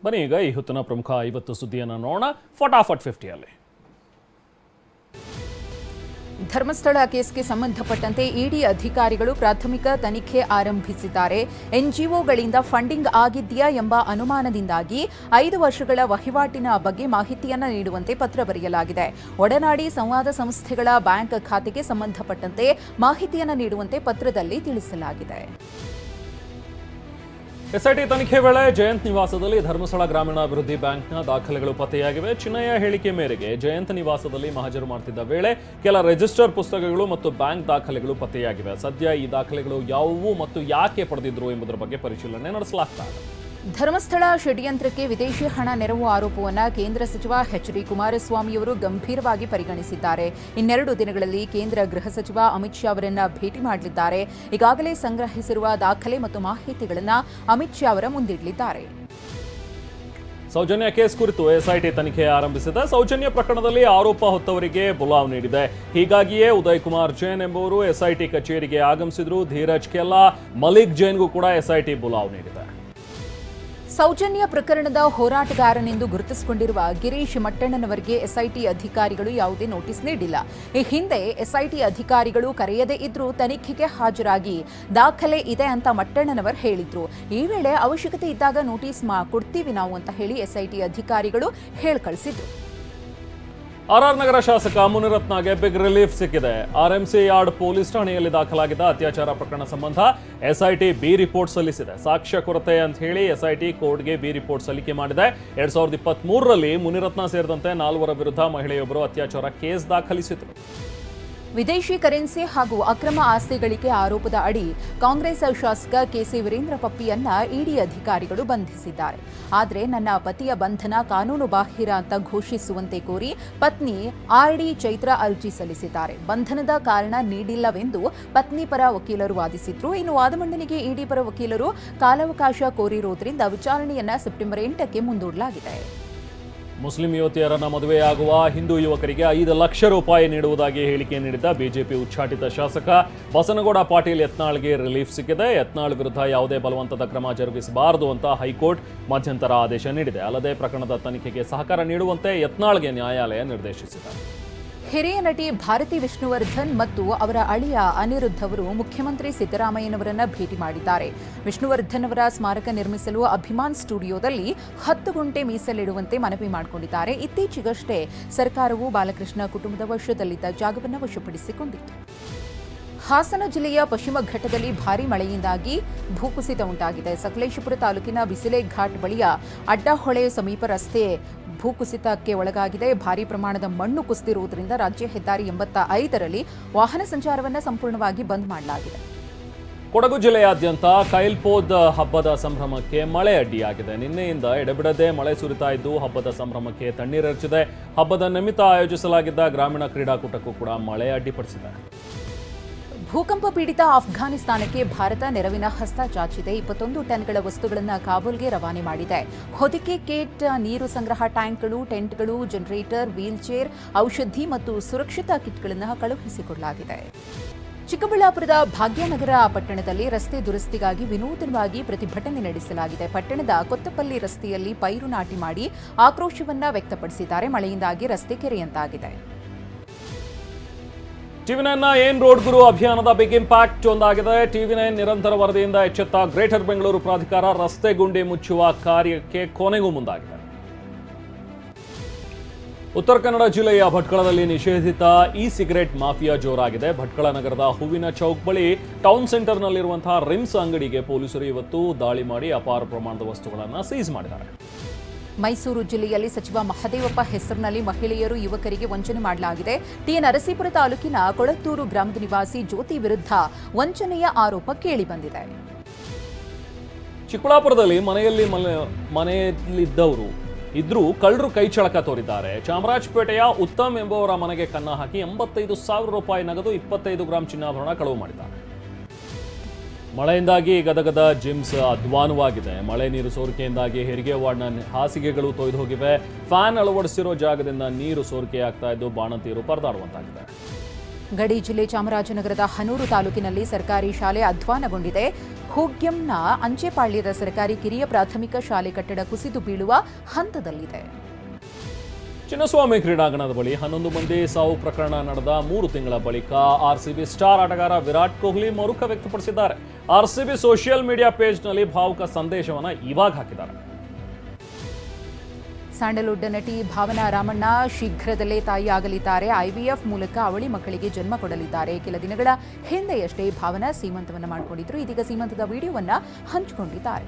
ಬನ್ನಿ ಈಗ ಈ ಹೊತ್ತಿನ ಪ್ರಮುಖ 50 ಸುದ್ದಿಯನ್ನು ನೋಡೋಣ ಫಟಾಫಟ್ 50ಯಲ್ಲಿ. ಧರ್ಮಸ್ಥಳ ಕೇಸ್ಗೆ ಸಂಬಂಧಪಟ್ಟಂತೆ ಇಡಿ ಅಧಿಕಾರಿಗಳು ಪ್ರಾಥಮಿಕ ತನಿಖೆ ಆರಂಭಿಸಿದ್ದಾರೆ. ಎನ್ಜಿಒಗಳಿಂದ ಫಂಡಿಂಗ್ ಆಗಿದೆಯಾ ಎಂಬ ಅನುಮಾನದಿಂದಾಗಿ 5 ವರ್ಷಗಳ ವಹಿವಾಟಿನ ಬಗ್ಗೆ ಮಾಹಿತಿಯನ್ನು ನೀಡುವಂತೆ ಪತ್ರ ಬರೆಯಲಾಗಿದೆ. ಒಡನಾಡಿ ಸಂವಾದ ಸಂಸ್ಥೆಗಳ ಬ್ಯಾಂಕ್ ಖಾತೆಗೆ ಸಂಬಂಧಪಟ್ಟಂತೆ ಮಾಹಿತಿಯನ್ನು ನೀಡುವಂತೆ ಪತ್ರದಲ್ಲಿ ತಿಳಿಸಲಾಗಿದೆ. ಎಸ್ಐಟಿ ತನಿಖೆ ವೇಳೆ ಜಯಂತ್ ನಿವಾಸದಲ್ಲಿ ಧರ್ಮಸ್ಥಳ ಗ್ರಾಮೀಣಾಭಿವೃದ್ಧಿ ಬ್ಯಾಂಕ್ನ ದಾಖಲೆಗಳು ಪತ್ತೆಯಾಗಿವೆ. ಚಿನ್ನಯ್ಯ ಹೇಳಿಕೆ ಮೇರೆಗೆ ಜಯಂತ್ ನಿವಾಸದಲ್ಲಿ ಮಹಜರು ಮಾಡುತ್ತಿದ್ದ ವೇಳೆ ಕೆಲ ರಿಜಿಸ್ಟರ್ ಪುಸ್ತಕಗಳು ಮತ್ತು ಬ್ಯಾಂಕ್ ದಾಖಲೆಗಳು ಪತ್ತೆಯಾಗಿವೆ. ಸದ್ಯ ಈ ದಾಖಲೆಗಳು ಯಾವುವು ಮತ್ತು ಯಾಕೆ ಪಡೆದಿದ್ರು ಎಂಬುದರ ಬಗ್ಗೆ ಪರಿಶೀಲನೆ ನಡೆಸಲಾಗ್ತಾ ಇದೆ. ಧರ್ಮಸ್ಥಳ ಷಡ್ಯಂತ್ರಕ್ಕೆ ವಿದೇಶಿ ಹಣ ನೆರವು ಆರೋಪವನ್ನು ಕೇಂದ್ರ ಸಚಿವ ಎಚ್.ಡಿ. ಕುಮಾರಸ್ವಾಮಿಯವರು ಗಂಭೀರವಾಗಿ ಪರಿಗಣಿಸಿದ್ದಾರೆ. ಇನ್ನೆರಡು ದಿನಗಳಲ್ಲಿ ಕೇಂದ್ರ ಗೃಹ ಸಚಿವ ಅಮಿತ್ ಶಾ ಅವರನ್ನು ಭೇಟಿ ಮಾಡಲಿದ್ದಾರೆ. ಈಗಾಗಲೇ ಸಂಗ್ರಹಿಸಿರುವ ದಾಖಲೆ ಮತ್ತು ಮಾಹಿತಿಗಳನ್ನು ಅಮಿತ್ ಶಾ ಅವರ ಮುಂದಿಡಲಿದ್ದಾರೆ. ಸೌಜನ್ಯ ಕೇಸ್ ಕುರಿತು ಎಸ್ಐಟಿ ತನಿಖೆ ಆರಂಭಿಸಿದೆ. ಸೌಜನ್ಯ ಪ್ರಕರಣದಲ್ಲಿ ಆರೋಪ ಹೊತ್ತವರಿಗೆ ಬುಲಾವ್ ನೀಡಿದೆ. ಹೀಗಾಗಿಯೇ ಉದಯ್ ಕುಮಾರ್ ಜೈನ್ ಎಂಬುವರು ಎಸ್ಐಟಿ ಕಚೇರಿಗೆ ಆಗಮಿಸಿದ್ರು. ಧೀರಜ್ ಕೆಲ್ಲಾ, ಮಲಿಕ್ ಜೈನ್ಗೂ ಕೂಡ ಎಸ್ಐಟಿ ಬುಲಾವ್ ನೀಡಿದೆ. ಸೌಜನ್ಯ ಪ್ರಕರಣದ ಹೋರಾಟಗಾರನೆಂದು ಗುರುತಿಸಿಕೊಂಡಿರುವ ಗಿರೀಶ್ ಮಟ್ಟಣ್ಣನವರಿಗೆ ಎಸ್ಐಟಿ ಅಧಿಕಾರಿಗಳು ಯಾವುದೇ ನೋಟಿಸ್ ನೀಡಿಲ್ಲ. ಈ ಹಿಂದೆ ಎಸ್ಐಟಿ ಅಧಿಕಾರಿಗಳು ಕರೆಯದೇ ಇದ್ರೂ ತನಿಖೆಗೆ ಹಾಜರಾಗಿ ದಾಖಲೆ ಇದೆ ಅಂತ ಮಟ್ಟಣ್ಣನವರು ಹೇಳಿದ್ರು. ಈ ವೇಳೆ ಅವಶ್ಯಕತೆ ಇದ್ದಾಗ ನೋಟಿಸ್ ಕೊಡ್ತೀವಿ ನಾವು ಅಂತ ಹೇಳಿ ಎಸ್ಐಟಿ ಅಧಿಕಾರಿಗಳು ಕಳಿಸಿದ್ರು. ಆರ್ಆರ್ ನಗರ ಶಾಸಕ ಮುನಿರತ್ನಗೆ ಬಿಗ್ ರಿಲೀಫ್ ಸಿಕ್ಕಿದೆ. ಆರ್ಎಂಸಿ ಯಾರ್ಡ್ ಪೊಲೀಸ್ ಠಾಣೆಯಲ್ಲಿ ದಾಖಲಾಗಿದ್ದ ಅತ್ಯಾಚಾರ ಪ್ರಕರಣ ಸಂಬಂಧ ಎಸ್ಐಟಿ ಬಿ ರಿಪೋರ್ಟ್ ಸಲ್ಲಿಸಿದೆ. ಸಾಕ್ಷ್ಯ ಕೊರತೆ ಅಂತ ಹೇಳಿ ಎಸ್ಐಟಿ ಕೋರ್ಟ್ಗೆ ಬಿ ರಿಪೋರ್ಟ್ ಸಲ್ಲಿಕೆ ಮಾಡಿದೆ. 2023ರಲ್ಲಿ ಮುನಿರತ್ನ ಸೇರಿದಂತೆ 4 ವಿರುದ್ಧ ಮಹಿಳೆಯೊಬ್ಬರು ಅತ್ಯಾಚಾರ ಕೇಸ್ ದಾಖಲಿಸಿದರು. ವಿದೇಶಿ ಕರೆನ್ಸಿ ಹಾಗೂ ಅಕ್ರಮ ಆಸ್ತಿ ಗಳಿಕೆ ಆರೋಪದ ಅಡಿ ಕಾಂಗ್ರೆಸ್ ಶಾಸಕ ಕೆಸಿ ವೀರೇಂದ್ರ ಪಪ್ಪಿಯನ್ನ ಇಡಿ ಅಧಿಕಾರಿಗಳು ಬಂಧಿಸಿದ್ದಾರೆ. ಆದರೆ ನನ್ನ ಪತಿಯ ಬಂಧನ ಕಾನೂನು ಬಾಹಿರ ಅಂತ ಘೋಷಿಸುವಂತೆ ಕೋರಿ ಪತ್ನಿ ಆರ್ಡಿ ಚೈತ್ರಾ ಅರ್ಜಿ ಸಲ್ಲಿಸಿದ್ದಾರೆ. ಬಂಧನದ ಕಾರಣ ನೀಡಿಲ್ಲವೆಂದು ಪತ್ನಿ ಪರ ವಕೀಲರು ವಾದಿಸಿದ್ರು. ಇನ್ನು ವಾದ ಮಂಡನೆಗೆ ಇಡಿ ಪರ ವಕೀಲರು ಕಾಲಾವಕಾಶ ಕೋರಿರುವುದರಿಂದ ವಿಚಾರಣೆಯನ್ನ ಸೆಪ್ಟೆಂಬರ್ 8ಕ್ಕೆ ಮುಂದೂಡಲಾಗಿದೆ. ಮುಸ್ಲಿಂ ಯುವತಿಯರನ್ನ ಮದುವೆಯಾಗುವ ಹಿಂದೂ ಯುವಕರಿಗೆ 5 ಲಕ್ಷ ರೂಪಾಯಿ ನೀಡುವುದಾಗಿ ಹೇಳಿಕೆ ನೀಡಿದ್ದ ಬಿಜೆಪಿ ಉಚ್ಚಾಟಿತ ಶಾಸಕ ಬಸನಗೌಡ ಪಾಟೀಲ್ ಯತ್ನಾಳ್ಗೆ ರಿಲೀಫ್ ಸಿಕ್ಕಿದೆ. ಯತ್ನಾಳ್ ವಿರುದ್ಧ ಯಾವುದೇ ಬಲವಂತದ ಕ್ರಮ ಜರುಗಿಸಬಾರದು ಅಂತ ಹೈಕೋರ್ಟ್ ಮಧ್ಯಂತರ ಆದೇಶ ನೀಡಿದೆ. ಅಲ್ಲದೆ ಪ್ರಕರಣದ ತನಿಖೆಗೆ ಸಹಕಾರ ನೀಡುವಂತೆ ಯತ್ನಾಳ್ಗೆ ನ್ಯಾಯಾಲಯ ನಿರ್ದೇಶಿಸಿದೆ. ಹಿರಿಯ ನಟಿ ಭಾರತಿ ವಿಷ್ಣುವರ್ಧನ್ ಮತ್ತು ಅವರ ಅಳಿಯ ಅನಿರುದ್ಧ್ ಅವರು ಮುಖ್ಯಮಂತ್ರಿ ಸಿದ್ದರಾಮಯ್ಯನವರನ್ನ ಭೇಟಿ ಮಾಡಿದ್ದಾರೆ. ವಿಷ್ಣುವರ್ಧನ್ ಅವರ ಸ್ಮಾರಕ ನಿರ್ಮಿಸಲು ಅಭಿಮಾನ್ ಸ್ಟುಡಿಯೋದಲ್ಲಿ 10 ಗುಂಟೆ ಮೀಸಲಿಡುವಂತೆ ಮನವಿ ಮಾಡಿಕೊಂಡಿದ್ದಾರೆ. ಇತ್ತೀಚೆಗಷ್ಟೇ ಸರ್ಕಾರವು ಬಾಲಕೃಷ್ಣ ಕುಟುಂಬದ ವಶದಲ್ಲಿದ್ದ ಜಾಗವನ್ನು ವಶಪಡಿಸಿಕೊಂಡಿತ್ತು. ಹಾಸನ ಜಿಲ್ಲೆಯ ಪಶ್ಚಿಮ ಘಟ್ಟದಲ್ಲಿ ಭಾರೀ ಮಳೆಯಿಂದಾಗಿ ಭೂಕುಸಿತ ಉಂಟಾಗಿದೆ. ಸಕಲೇಶಪುರ ತಾಲೂಕಿನ ಬಿಸಿಲೆ ಘಾಟ್ ಬಳಿಯ ಅಡ್ಡಹೊಳೆ ಸಮೀಪ ರಸ್ತೆ ಭೂಕುಸಿತಕ್ಕೆ ಒಳಗಾಗಿದೆ. ಭಾರೀ ಪ್ರಮಾಣದ ಮಣ್ಣು ಕುಸಿದಿರುವುದರಿಂದ ರಾಜ್ಯ ಹೆದ್ದಾರಿ 85ರಲ್ಲಿ ವಾಹನ ಸಂಚಾರವನ್ನು ಸಂಪೂರ್ಣವಾಗಿ ಬಂದ್ ಮಾಡಲಾಗಿದೆ. ಕೊಡಗು ಜಿಲ್ಲೆಯಾದ್ಯಂತ ಕೈಲ್ಪೋದ್ ಹಬ್ಬದ ಸಂಭ್ರಮಕ್ಕೆ ಮಳೆ ಅಡ್ಡಿಯಾಗಿದೆ. ನಿನ್ನೆಯಿಂದ ಎಡೆಬಿಡದೆ ಮಳೆ ಸುರಿತಾ ಇದ್ದು ಹಬ್ಬದ ಸಂಭ್ರಮಕ್ಕೆ ತಣ್ಣೀರೆರಚಿದೆ. ಹಬ್ಬದ ನಿಮಿತ್ತ ಆಯೋಜಿಸಲಾಗಿದ್ದ ಗ್ರಾಮೀಣ ಕ್ರೀಡಾಕೂಟಕ್ಕೂ ಕೂಡ ಮಳೆ ಅಡ್ಡಿಪಡಿಸಿದೆ. ಭೂಕಂಪ ಪೀಡಿತ ಅಫ್ಘಾನಿಸ್ತಾನಕ್ಕೆ ಭಾರತ ನೆರವಿನ ಹಸ್ತ ಚಾಚಿದೆ. 21 ಟನ್ಗಳ ವಸ್ತುಗಳನ್ನು ಕಾಬೂಲ್ಗೆ ರವಾನೆ ಮಾಡಿದೆ. ಹೊದಿಕೆ ಕಿಟ್, ನೀರು ಸಂಗ್ರಹ ಟ್ಯಾಂಕ್ಗಳು, ಟೆಂಟ್ಗಳು, ಜನರೇಟರ್, ವೀಲ್ಚೇರ್, ಔಷಧಿ ಮತ್ತು ಸುರಕ್ಷತಾ ಕಿಟ್ಗಳನ್ನು ಕಳುಹಿಸಿಕೊಡಲಾಗಿದೆ. ಚಿಕ್ಕಬಳ್ಳಾಪುರದ ಭಾಗ್ಯನಗರ ಪಟ್ಟಣದಲ್ಲಿ ರಸ್ತೆ ದುರಸ್ತಿಗಾಗಿ ವಿನೂತನವಾಗಿ ಪ್ರತಿಭಟನೆ ನಡೆಸಲಾಗಿದೆ. ಪಟ್ಟಣದ ಕೊತ್ತಪಲ್ಲಿ ರಸ್ತೆಯಲ್ಲಿ ಪೈರು ನಾಟಿ ಮಾಡಿ ಆಕ್ರೋಶವನ್ನ ವ್ಯಕ್ತಪಡಿಸಿದ್ದಾರೆ. ಮಳೆಯಿಂದಾಗಿ ರಸ್ತೆ ಕೆರೆಯಂತಾಗಿದೆ. ಟಿವಿ9ನ ಏನ್ ರೋಡ್ ಗುರು ಅಭಿಯಾನದ ಬಿಗ್ ಇಂಪ್ಯಾಕ್ಟ್ ಒಂದಾಗಿದೆ. ಟಿವಿ9 ನಿರಂತರ ವರದಿಯಿಂದ ಎಚ್ಚೆತ್ತ ಗ್ರೇಟರ್ ಬೆಂಗಳೂರು ಪ್ರಾಧಿಕಾರ ರಸ್ತೆ ಗುಂಡಿ ಮುಚ್ಚುವ ಕಾರ್ಯಕ್ಕೆ ಕೊನೆಗೂ ಮುಂದಾಗಿದೆ. ಉತ್ತರ ಕನ್ನಡ ಜಿಲ್ಲೆಯ ಭಟ್ಕಳದಲ್ಲಿ ನಿಷೇಧಿತ ಇ ಸಿಗರೆಟ್ ಮಾಫಿಯಾ ಜೋರಾಗಿದೆ. ಭಟ್ಕಳ ನಗರದ ಹೂವಿನ ಚೌಕ್ ಬಳಿ ಟೌನ್ ಸೆಂಟರ್ನಲ್ಲಿರುವಂತಹ ರಿಮ್ಸ್ ಅಂಗಡಿಗೆ ಪೊಲೀಸರು ಇವತ್ತು ದಾಳಿ ಮಾಡಿ ಅಪಾರ ಪ್ರಮಾಣದ ವಸ್ತುಗಳನ್ನು ಸೀಸ್ ಮಾಡಿದ್ದಾರೆ. ಮೈಸೂರು ಜಿಲ್ಲೆಯಲ್ಲಿ ಸಚಿವ ಮಹದೇವಪ್ಪ ಹೆಸರಿನಲ್ಲಿ ಮಹಿಳೆಯರು, ಯುವಕರಿಗೆ ವಂಚನೆ ಮಾಡಲಾಗಿದೆ. ನರಸೀಪುರ ತಾಲೂಕಿನ ಕೊಳತ್ತೂರು ಗ್ರಾಮದ ನಿವಾಸಿ ಜ್ಯೋತಿ ವಿರುದ್ಧ ವಂಚನೆಯ ಆರೋಪ ಕೇಳಿಬಂದಿದೆ. ಚಿಕ್ಕಬಳ್ಳಾಪುರದಲ್ಲಿ ಮನೆಯಲ್ಲಿದ್ದವರು ಇದ್ರೂ ಕಳ್ಳರು ಕೈಚಳಕ ತೋರಿದ್ದಾರೆ. ಚಾಮರಾಜಪೇಟೆಯ ಉತ್ತಮ್ ಎಂಬುವರ ಮನೆಗೆ ಕನ್ನ ಹಾಕಿ 85,000 ರೂಪಾಯಿ ನಗದು, 25 ಗ್ರಾಂ ಚಿನ್ನಾಭರಣ ಕಳವು ಮಾಡಿದ್ದಾರೆ. ಮಳೆಯಿಂದಾಗಿ ಗದಗದ ಜಿಮ್ಸ್ ಅಧ್ವಾನವಾಗಿದೆ. ಮಳೆ ನೀರು ಸೋರಿಕೆಯಿಂದಾಗಿ ಹೆರಿಗೆ ವಾರ್ಡ್ನ ಹಾಸಿಗೆಗಳು ತೊಯ್ದು ಹೋಗಿವೆ. ಫ್ಯಾನ್ ಅಳವಡಿಸಿರೋ ಜಾಗದಿಂದ ನೀರು ಸೋರಿಕೆಯಾಗ್ತಾ ಇದ್ದು ಬಾಣಂತಿಯರು ಪರದಾಡುವಂತಾಗಿದೆ. ಗಡಿ ಜಿಲ್ಲೆ ಚಾಮರಾಜನಗರದ ಹನೂರು ತಾಲೂಕಿನಲ್ಲಿ ಸರ್ಕಾರಿ ಶಾಲೆ ಅಧ್ವಾನಗೊಂಡಿದೆ. ಹೂಗ್ಯಂನ ಅಂಚೆಪಾಳ್ಯದ ಸರ್ಕಾರಿ ಕಿರಿಯ ಪ್ರಾಥಮಿಕ ಶಾಲೆ ಕಟ್ಟಡ ಕುಸಿದು ಬೀಳುವ ಹಂತದಲ್ಲಿದೆ. ಚಿನ್ನಸ್ವಾಮಿ ಕ್ರೀಡಾಂಗಣದ ಬಳಿ 11 ಮಂದಿ ಸಾವು ಪ್ರಕರಣ ನಡೆದ 3 ತಿಂಗಳ ಬಳಿಕ ಆರ್ಸಿಬಿ ಸ್ಟಾರ್ ಆಟಗಾರ ವಿರಾಟ್ ಕೊಹ್ಲಿ ಮರುಕ ವ್ಯಕ್ತಪಡಿಸಿದ್ದಾರೆ. ಆರ್ಸಿಬಿ ಸೋಷಿಯಲ್ ಮೀಡಿಯಾ ಪೇಜ್ನಲ್ಲಿ ಭಾವುಕ ಸಂದೇಶವನ್ನು ಇವಾಗ ಹಾಕಿದ್ದಾರೆ. ಸ್ಯಾಂಡಲ್ವುಡ್ ನಟಿ ಭಾವನಾ ರಾಮಣ್ಣ ಶೀಘ್ರದಲ್ಲೇ ತಾಯಿಯಾಗಲಿದ್ದಾರೆ. ಐವಿಎಫ್ ಮೂಲಕ ಅವಳಿ ಮಕ್ಕಳಿಗೆ ಜನ್ಮ ಕೊಡಲಿದ್ದಾರೆ. ಕೆಲ ದಿನಗಳ ಹಿಂದೆಯಷ್ಟೇ ಭಾವನಾ ಸೀಮಂತವನ್ನು ಮಾಡಿಕೊಂಡಿದ್ರು. ಇದೀಗ ಸೀಮಂತದ ವಿಡಿಯೋವನ್ನು ಹಂಚಿಕೊಂಡಿದ್ದಾರೆ.